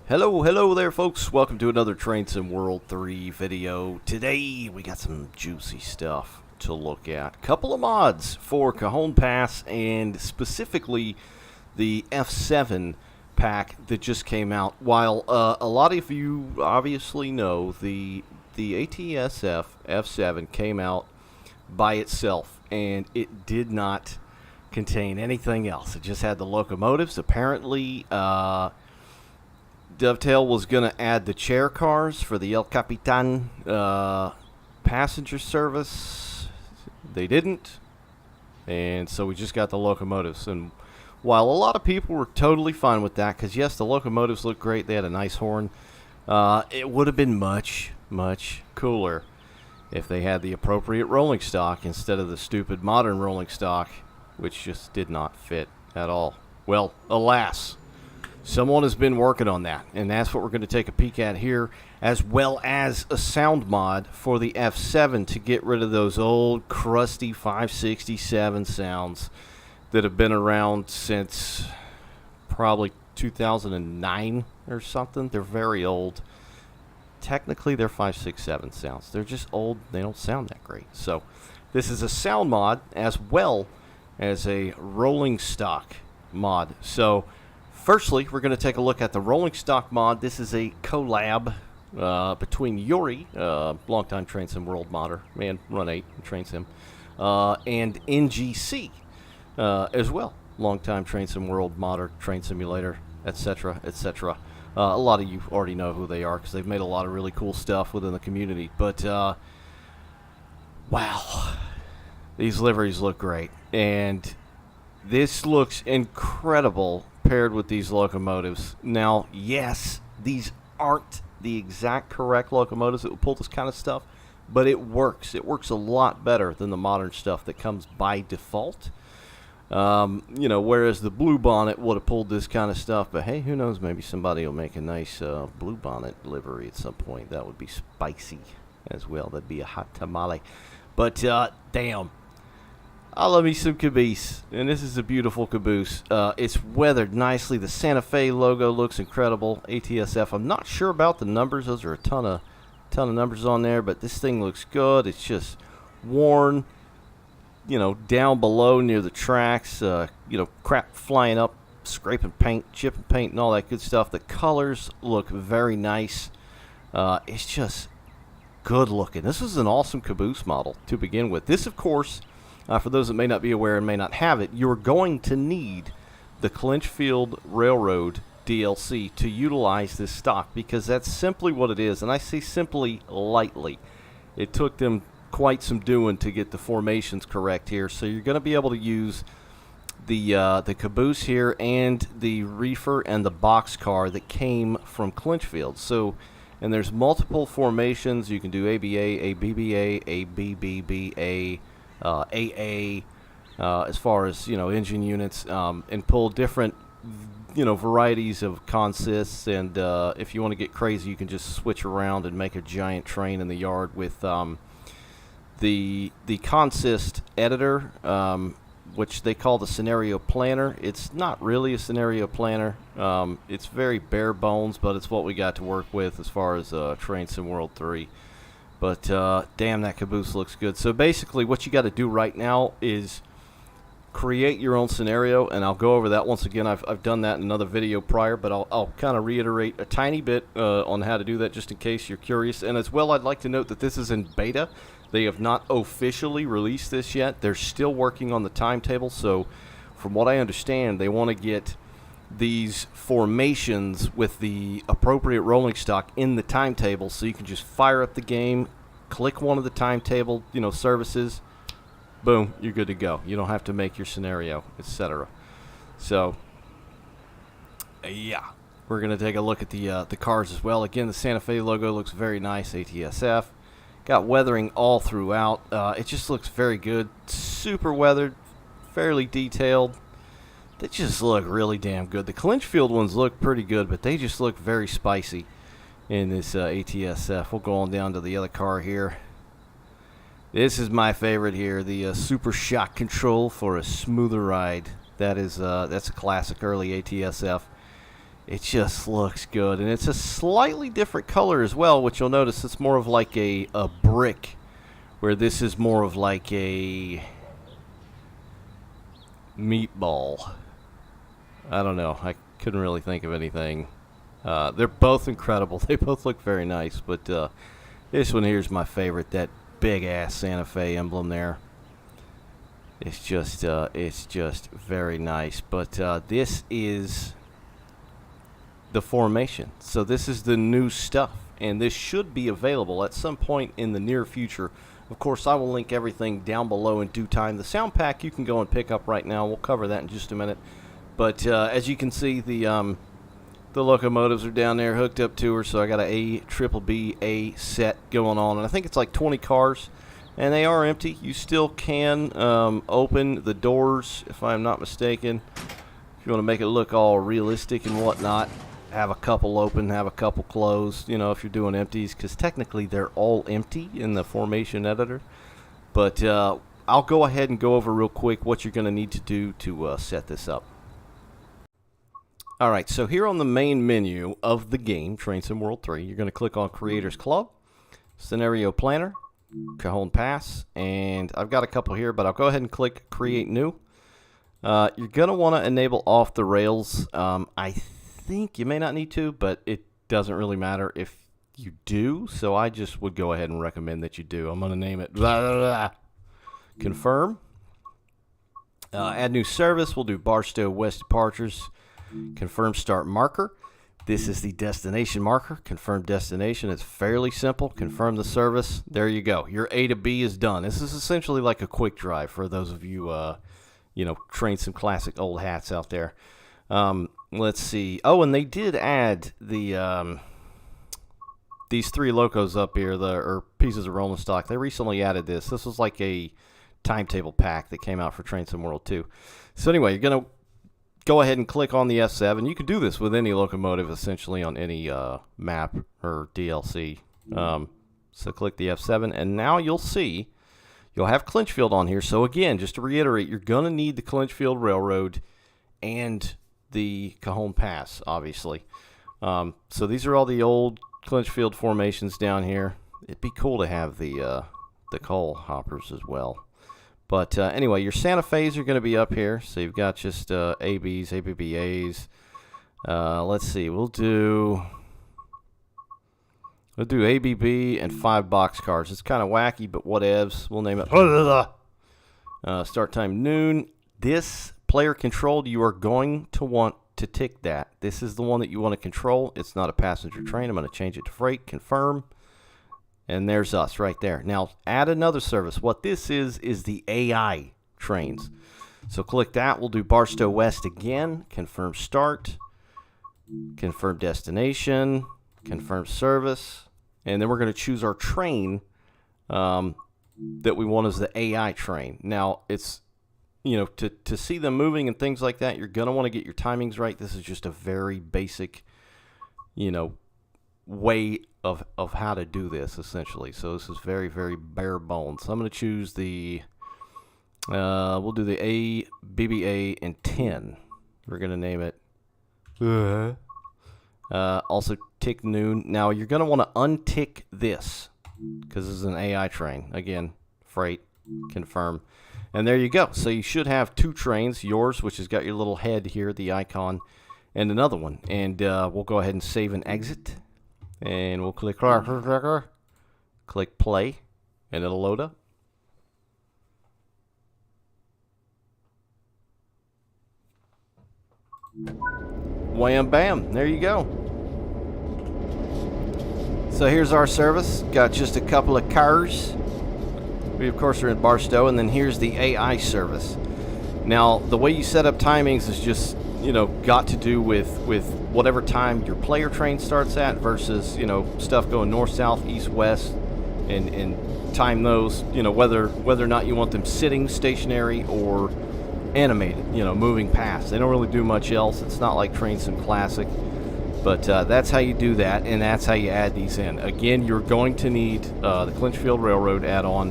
Hello there folks, welcome to another Train Sim World 3 video. Today we got some juicy stuff to look at. Couple of mods for Cajon Pass and specifically the F7 pack that just came out. While a lot of you obviously know the ATSF F7 came out by itself and it did not contain anything else. It just had the locomotives. Apparently Dovetail was going to add the chair cars for the El Capitan passenger service. They didn't. And so we just got the locomotives. And while a lot of people were totally fine with that, because yes, the locomotives looked great, they had a nice horn, it would have been much cooler if they had the appropriate rolling stock instead of the stupid modern rolling stock, which just did not fit at all. Well, alas. Someone has been working on that, and that's what we're going to take a peek at here, as well as a sound mod for the F7 to get rid of those old, crusty 567 sounds that have been around since probably 2009 or something. They're very old. Technically, they're 567 sounds. They're just old. They don't sound that great. So this is a sound mod as well as a rolling stock mod. So firstly, we're going to take a look at the rolling stock mod. This is a collab between Yuri, longtime Train Sim World modder, man, Run 8, Train Sim, and NGC as well, longtime Train Sim World modder, Train Simulator, etc., etc. A lot of you already know who they are because they've made a lot of really cool stuff within the community. But, wow, these liveries look great. And this looks incredible paired with these locomotives. Now, yes, these aren't the exact correct locomotives that will pull this kind of stuff, but it works. It works a lot better than the modern stuff that comes by default. You know, whereas the Blue Bonnet would have pulled this kind of stuff, but hey, who knows, maybe somebody will make a nice Blue Bonnet livery at some point. That would be spicy as well. That'd be a hot tamale. But, damn. I love me some caboose, and this is a beautiful caboose. It's weathered nicely. The Santa Fe logo looks incredible. ATSF. I'm not sure about the numbers. Those are a ton of numbers on there, but this thing looks good. It's just worn, you know, down below near the tracks. You know, crap flying up, scraping paint, chipping paint, and all that good stuff. The colors look very nice. It's just good looking. This is an awesome caboose model to begin with. This, of course, for those that may not be aware and may not have it, you're going to need the Clinchfield Railroad DLC to utilize this stock, because that's simply what it is, and I say simply lightly. It took them quite some doing to get the formations correct here, so you're going to be able to use the caboose here and the reefer and the boxcar that came from Clinchfield. So, and there's multiple formations. You can do ABA, ABBA, ABBBA, AA, as far as, you know, engine units, and pull different, you know, varieties of consists. And if you want to get crazy, you can just switch around and make a giant train in the yard with the consist editor, which they call the scenario planner. It's not really a scenario planner. It's very bare bones, but it's what we got to work with as far as Train Sim World 3. But damn, that caboose looks good. So basically what you got to do right now is create your own scenario, and I'll go over that once again. I've done that in another video prior, but I'll kind of reiterate a tiny bit on how to do that just in case you're curious. And as well, I'd like to note that this is in beta. They have not officially released this yet. They're still working on the timetable. So from what I understand, they want to get these formations with the appropriate rolling stock in the timetable, so you can just fire up the game, click one of the timetable, you know, services, boom, you're good to go. You don't have to make your scenario, etc. So yeah, we're gonna take a look at the cars as well. Again, the Santa Fe logo looks very nice. ATSF got weathering all throughout. It just looks very good, super weathered, fairly detailed. They just look really damn good. The Clinchfield ones look pretty good, but they just look very spicy in this ATSF. We'll go on down to the other car here. This is my favorite here, the Super Shock Control for a smoother ride. That is that's a classic early ATSF. It just looks good, and it's a slightly different color as well, which you'll notice it's more of like a brick, where this is more of like a meatball. I don't know. I couldn't really think of anything. They're both incredible. They both look very nice, but this one here is my favorite. That big-ass Santa Fe emblem there. It's just very nice. But this is the formation. So this is the new stuff, and this should be available at some point in the near future. Of course, I will link everything down below in due time. The sound pack you can go and pick up right now. We'll cover that in just a minute. But as you can see, the locomotives are down there hooked up to her. So I got a ABB A set going on, and I think it's like 20 cars, and they are empty. You still can open the doors, if I'm not mistaken. If you want to make it look all realistic and whatnot, have a couple open, have a couple closed, you know, if you're doing empties, because technically they're all empty in the formation editor. But I'll go ahead and go over real quick what you're going to need to do to set this up. Alright, so here on the main menu of the game, Train Sim World 3, you're going to click on Creators Club, Scenario Planner, Cajon Pass, and I've got a couple here, but I'll go ahead and click Create New. You're going to want to enable off the rails. I think you may not need to, but it doesn't really matter if you do, so I just would go ahead and recommend that you do. I'm going to name it blah, blah, blah. Confirm. Add new service. We'll do Barstow West Departures. Confirm start marker. This is the destination marker. Confirm destination. It's fairly simple. Confirm the service. There you go. Your A to B is done. This is essentially like a quick drive for those of you, you know, train some classic old hats out there. Let's see. Oh, and they did add the these 3 locos up here, or pieces of rolling stock. They recently added this. This was like a timetable pack that came out for Train Sim World 2. So anyway, you're going to go ahead and click on the F7. You can do this with any locomotive, essentially, on any map or DLC. So click the F7, and now you'll see you'll have Clinchfield on here. So again, just to reiterate, you're going to need the Clinchfield Railroad and the Cajon Pass, obviously. So these are all the old Clinchfield formations down here. It'd be cool to have the coal hoppers as well. But anyway, your Santa Fe's are going to be up here. So you've got just ABs, ABBAs. Let's see. We'll do ABB and 5 boxcars. It's kind of wacky, but whatevs. We'll name it. Start time noon. This player controlled, you are going to want to tick that. This is the one that you want to control. It's not a passenger train. I'm going to change it to freight. Confirm. And there's us right there. Now, add another service. What this is the AI trains. So click that. We'll do Barstow West again. Confirm start. Confirm destination. Confirm service. And then we're going to choose our train that we want as the AI train. Now, it's, you know, to see them moving and things like that, you're going to want to get your timings right. This is just a very basic, you know, way of how to do this, essentially. So this is very, very bare bones. So I'm going to choose the, we'll do the ABBA in 10. We're going to name it. Also tick noon. Now you're going to want to untick this because this is an AI train. Again, freight, confirm. And there you go. So you should have 2 trains, yours, which has got your little head here, the icon, and another one. And we'll go ahead and save and exit. And we'll click play, and it'll load up. Wham bam, there you go. So here's our service. Got just a couple of cars. We of course are in Barstow, and then here's the AI service. Now the way you set up timings is just, you know, got to do with whatever time your player train starts at versus, you know, stuff going north, south, east, west, and time those, you know, whether or not you want them sitting stationary or animated, you know, moving past. They don't really do much else. It's not like Train Sim Classic, but that's how you do that, and that's how you add these in. Again, you're going to need the Clinchfield Railroad add-on,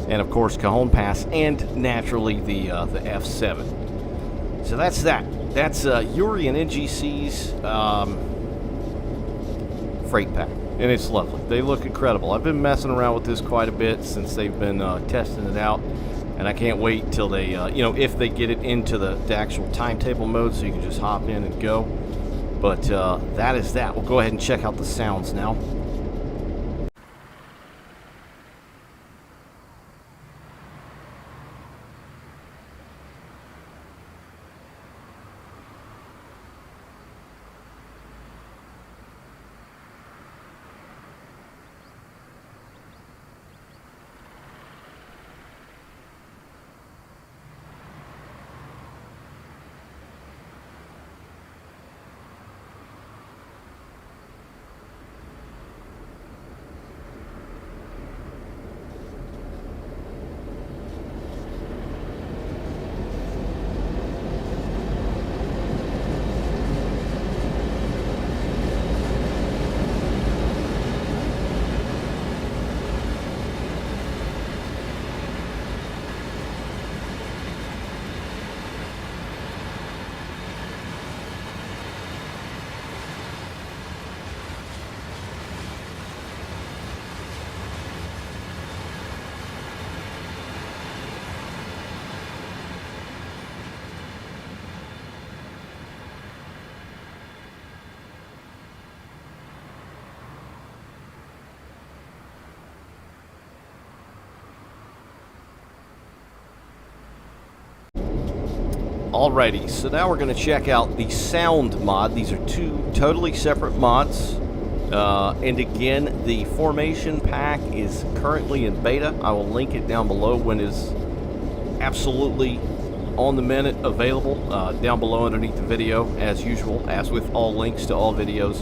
and of course Cajon Pass, and naturally the F7. So that's that. That's Yuri and NGC's freight pack, and it's lovely. They look incredible. I've been messing around with this quite a bit since they've been testing it out, and I can't wait till they, if they get it into the actual timetable mode so you can just hop in and go. But that is that. We'll go ahead and check out the sounds now. Alrighty, so now we're going to check out the sound mod. These are two totally separate mods. And again, the formation pack is currently in beta. I will link it down below when it's absolutely on the minute available, down below underneath the video, as usual, as with all links to all videos.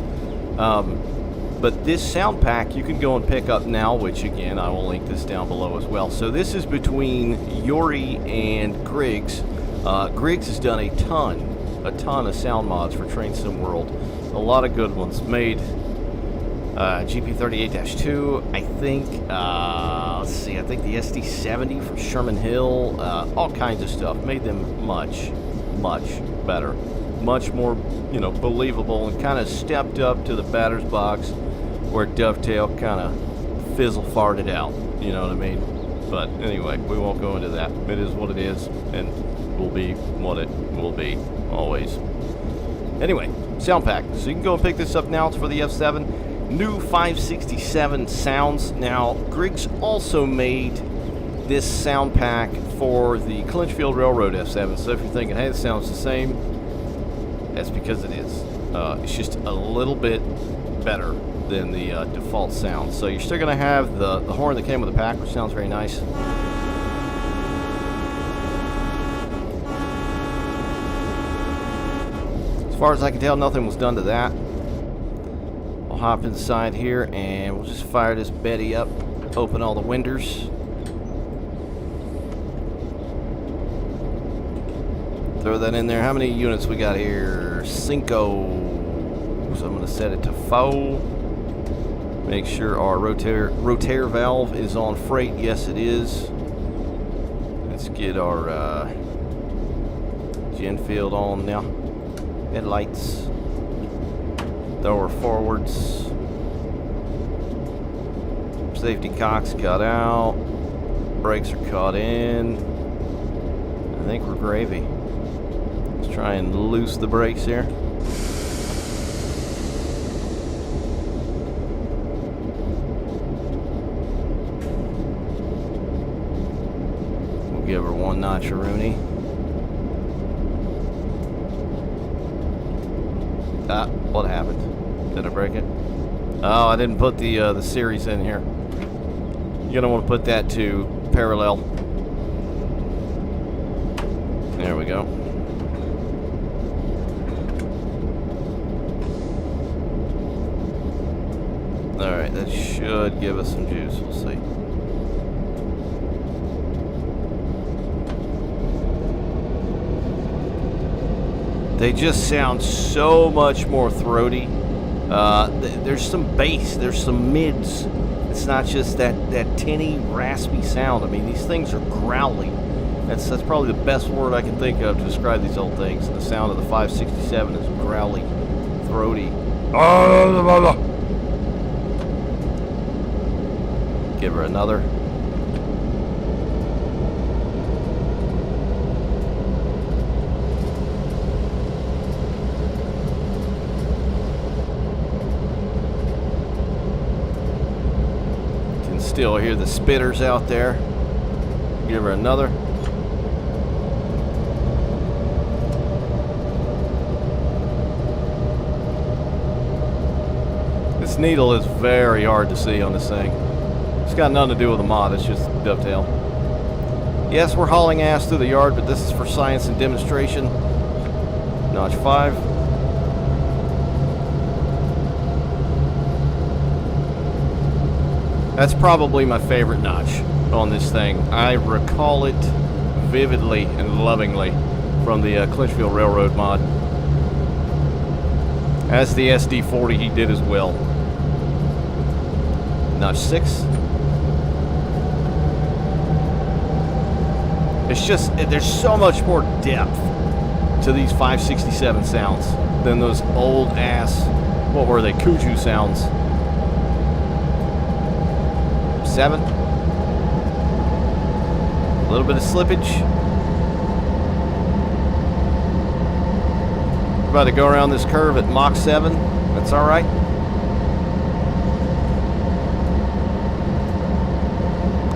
But this sound pack you can go and pick up now, which again, I will link this down below as well. So this is between Yuri and Griggs. Griggs has done a ton of sound mods for Train Sim World. A lot of good ones. Made GP38-2, I think, let's see, I think the SD70 from Sherman Hill, all kinds of stuff. Made them much better. Much more, believable, and kind of stepped up to the batter's box where Dovetail kind of fizzle-farted out, you know what I mean? But anyway, we won't go into that. It is what it is, and will be what it will be, always. Anyway, sound pack. So you can go and pick this up now. It's for the F7. New 567 sounds. Now, Griggs also made this sound pack for the Clinchfield Railroad F7. So if you're thinking, hey, it sounds the same, that's because it is. It's just a little bit better than the default sound. So you're still going to have the horn that came with the pack, which sounds very nice. As far as I can tell, nothing was done to that. I'll hop inside here and we'll just fire this Betty up, open all the windows. Throw that in there. How many units we got here? Cinco. So I'm going to set it to 4. Make sure our rotator valve is on freight. Yes, it is. Let's get our gen field on now. Headlights. Throw her forwards. Safety cocks cut out. Brakes are caught in. I think we're gravy. Let's try and loose the brakes here. We'll give her one notch-a-rooney. Ah, what happened? Did I break it? Oh, I didn't put the series in here. You're gonna want to put that to parallel. There we go. Alright, that should give us some juice. We'll see. They just sound so much more throaty. There's some bass, there's some mids. It's not just that tinny, raspy sound. I mean, these things are growly That's probably the best word I can think of to describe these old things. The sound of the 567 is growly, throaty. Give her another. Can still hear the spitters out there. Give her another. This needle is very hard to see on this thing. It's got nothing to do with the mod, it's just dovetail. Yes, we're hauling ass through the yard, but this is for science and demonstration. Notch 5. That's probably my favorite notch on this thing. I recall it vividly and lovingly from the Clinchfield Railroad mod. As the SD40 he did as well. Notch 6. It's just, there's so much more depth to these 567 sounds than those old ass, what were they, Kuju sounds. 7. A little bit of slippage. We're about to go around this curve at Mach 7. That's alright.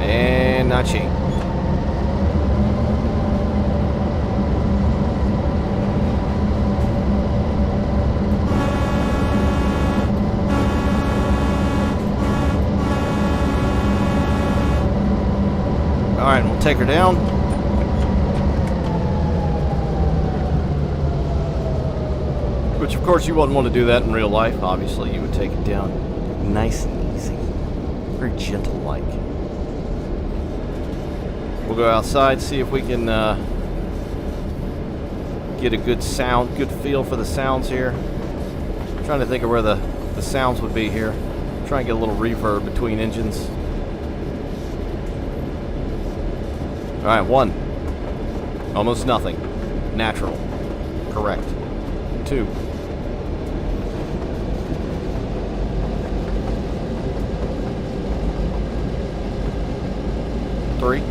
And Notch 8. Alright, we'll take her down. Which, of course, you wouldn't want to do that in real life. Obviously, you would take it down nice and easy. Very gentle-like. We'll go outside, see if we can get a good sound, good feel for the sounds here. I'm trying to think of where the sounds would be here. Try and get a little reverb between engines. Alright, 1. Almost nothing. Natural. Correct. 2. Three.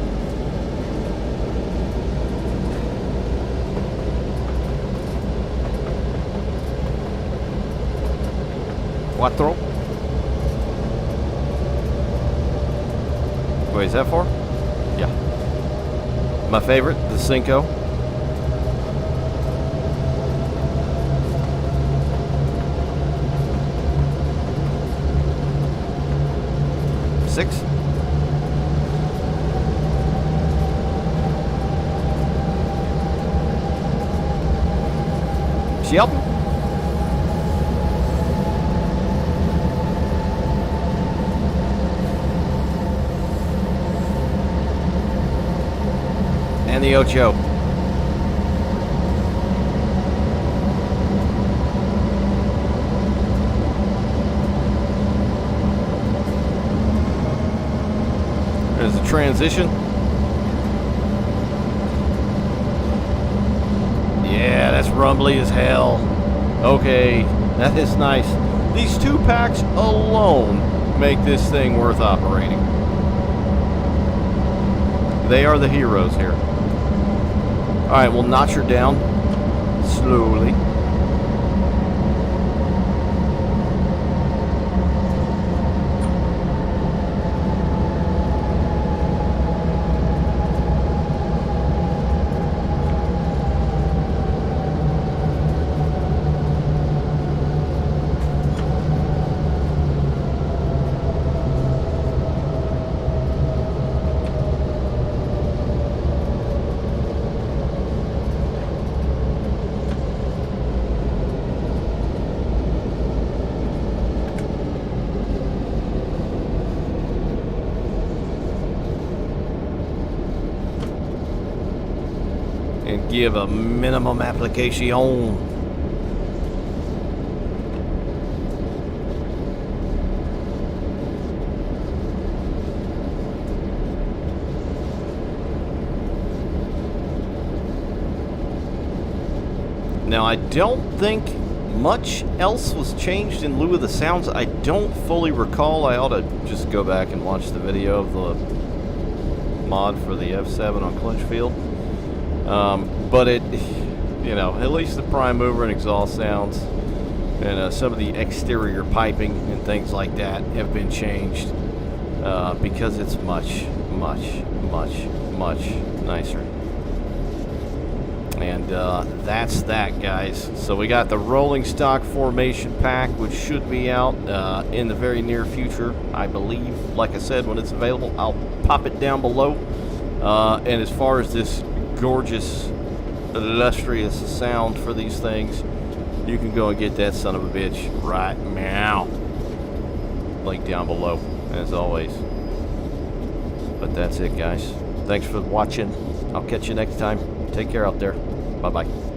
4. Wait, is that 4? Yeah. My favorite, the 5. 6. 7. And the 8. There's the transition. Yeah, that's rumbly as hell. Okay, that is nice. These 2 packs alone make this thing worth operating. They are the heroes here. Alright, we'll notch her down slowly. And give a minimum application. I don't think much else was changed in lieu of the sounds. I don't fully recall. I ought to just go back and watch the video of the mod for the F7 on Clinchfield. But it, you know, at least the prime mover and exhaust sounds and some of the exterior piping and things like that have been changed because it's much nicer. And that's that, guys. So we got the rolling stock formation pack, which should be out in the very near future, I believe. Like I said, when it's available, I'll pop it down below. And as far as this gorgeous, illustrious sound for these things, you can go and get that son of a bitch right now. Link down below, as always. But that's it, guys. Thanks for watching. I'll catch you next time. Take care out there. Bye-bye.